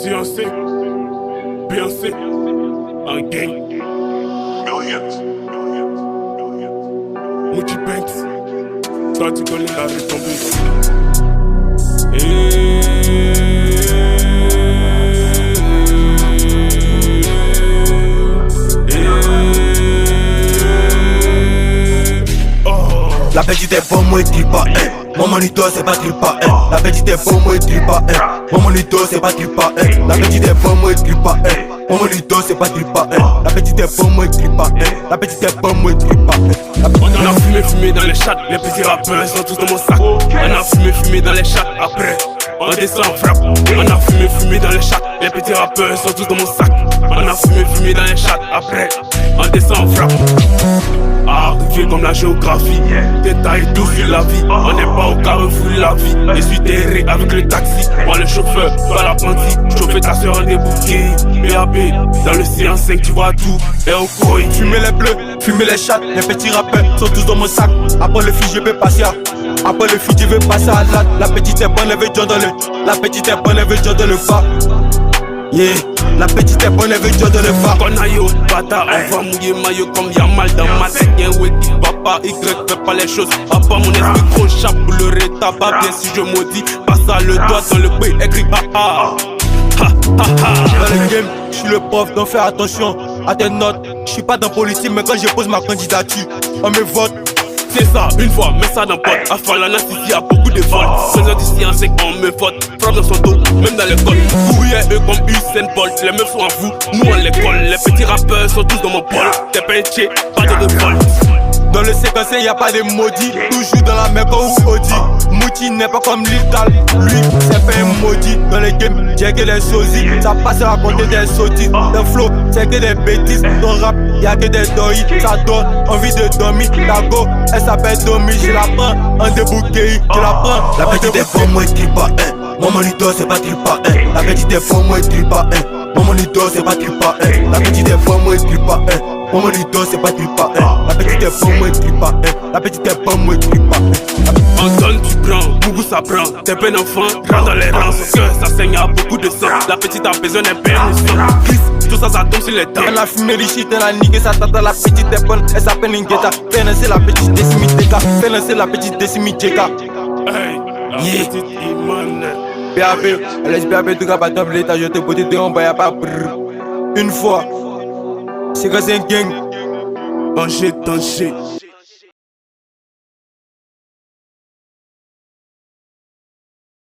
Beyoncé, Beyoncé, un gang. Millions. Mouchi Banks, toi tu connais la retombée. La petite est bonne, moi tripa, mon monito c'est pas tripa, la petite est bonne, moi tripa, mon monito c'est pas tripa, la petite est bonne, moi tripa, mon monito c'est pas tripa, la petite est bonne, moi tripa, la petite est bonne, moi tripa. On a fumé dans les chats, les petits rappeurs sont tous dans mon sac. On a fumé dans les chats, après on descend en frappe. On a fumé dans les chats, les petits rappeurs sont tous dans mon sac. On a fumé dans les chats, après on descend en frappe. Arrivé comme la géographie, détail tout sur la vie. On n'est pas au carrefour de la vie. Je suis terré avec le taxi. Moi le chauffeur, pas l'apprenti. Chauffeur ta soeur en débouqué. BAB, dans le C5 tu vois tout. Et au coin, Fumer les bleus, fumer les chats, les petits rappeurs sont tous dans mon sac. Après le fil je vais passer à après le fil je vais passer à la petite est bonne, elle veut John dans le. La petite est bonne, elle veut John dans le bas. Yeah, la petite est bonne, elle veut John dans le bas. qu'on aille au bata, on va mouiller maillot comme y'a mal dans ma tête. Y'a un ouais qui va pas, Y fait pas les choses. A pas mon esprit gros chat pour le rétabat. Bien si je maudis, passe à le doigt dans le pays, écrit ha. Dans le game, je suis le prof, donc fais attention à tes notes. Je suis pas dans politique, mais quand je pose ma candidature, on me vote. C'est ça, une fois, mets ça dans pote. À Falana, ici y'a beaucoup de vols. Faisant du science, c'est qu'on me vote. Frappe dans son dos, même dans l'école. Courir eux comme Usain Bolt. Les meufs sont en vous, nous on les colle. Les petits rappeurs sont tous dans mon bol. T'es pêché, pas de révolte. Dans le séquencé, y'a pas de maudits. Toujours dans la Mecca ou Audi. Mouti n'est pas comme Lithal. Lui, c'est pas un maudit. Dans le game, j'ai que des sosies. Ça passe à raconter des sottises. Le flow, c'est que des bêtises. Ton rap, y'a que des doïs. Ça donne envie de dormir. La go, elle s'appelle Domi. Je la prends en débouquet. Je la prends. La petite est pour moi, tripa. Mon monito, c'est pas tripa. La petite est pour moi, tripa. Mon monito, c'est pas tripa. La petite est pour moi, tripa. Mon monito c'est pas tripa, la petite est bonne, moi tripa, la petite est bonne, moi tripa. Anton tu prends, Boubou ça prend. T'es pas un enfant, rentre dans les rangs. Son cœur ça saigne à beaucoup de sang. La petite a besoin d'un permission. Chris, tout ça tombe sur les dents. Elle a fumé les shit, elle a niqué sa tata. La petite est bonne, elle s'appelle Ningeta. Fais lancer la petite décimi Teka. Fais lancer la petite décimi Jeka. Hey, la petite Iman. BAB, elle laisse BAB tout cas pas double l'état. Je te beauté de on y'a pas brrr. Une fois, c'est que c'est un gang. Danger.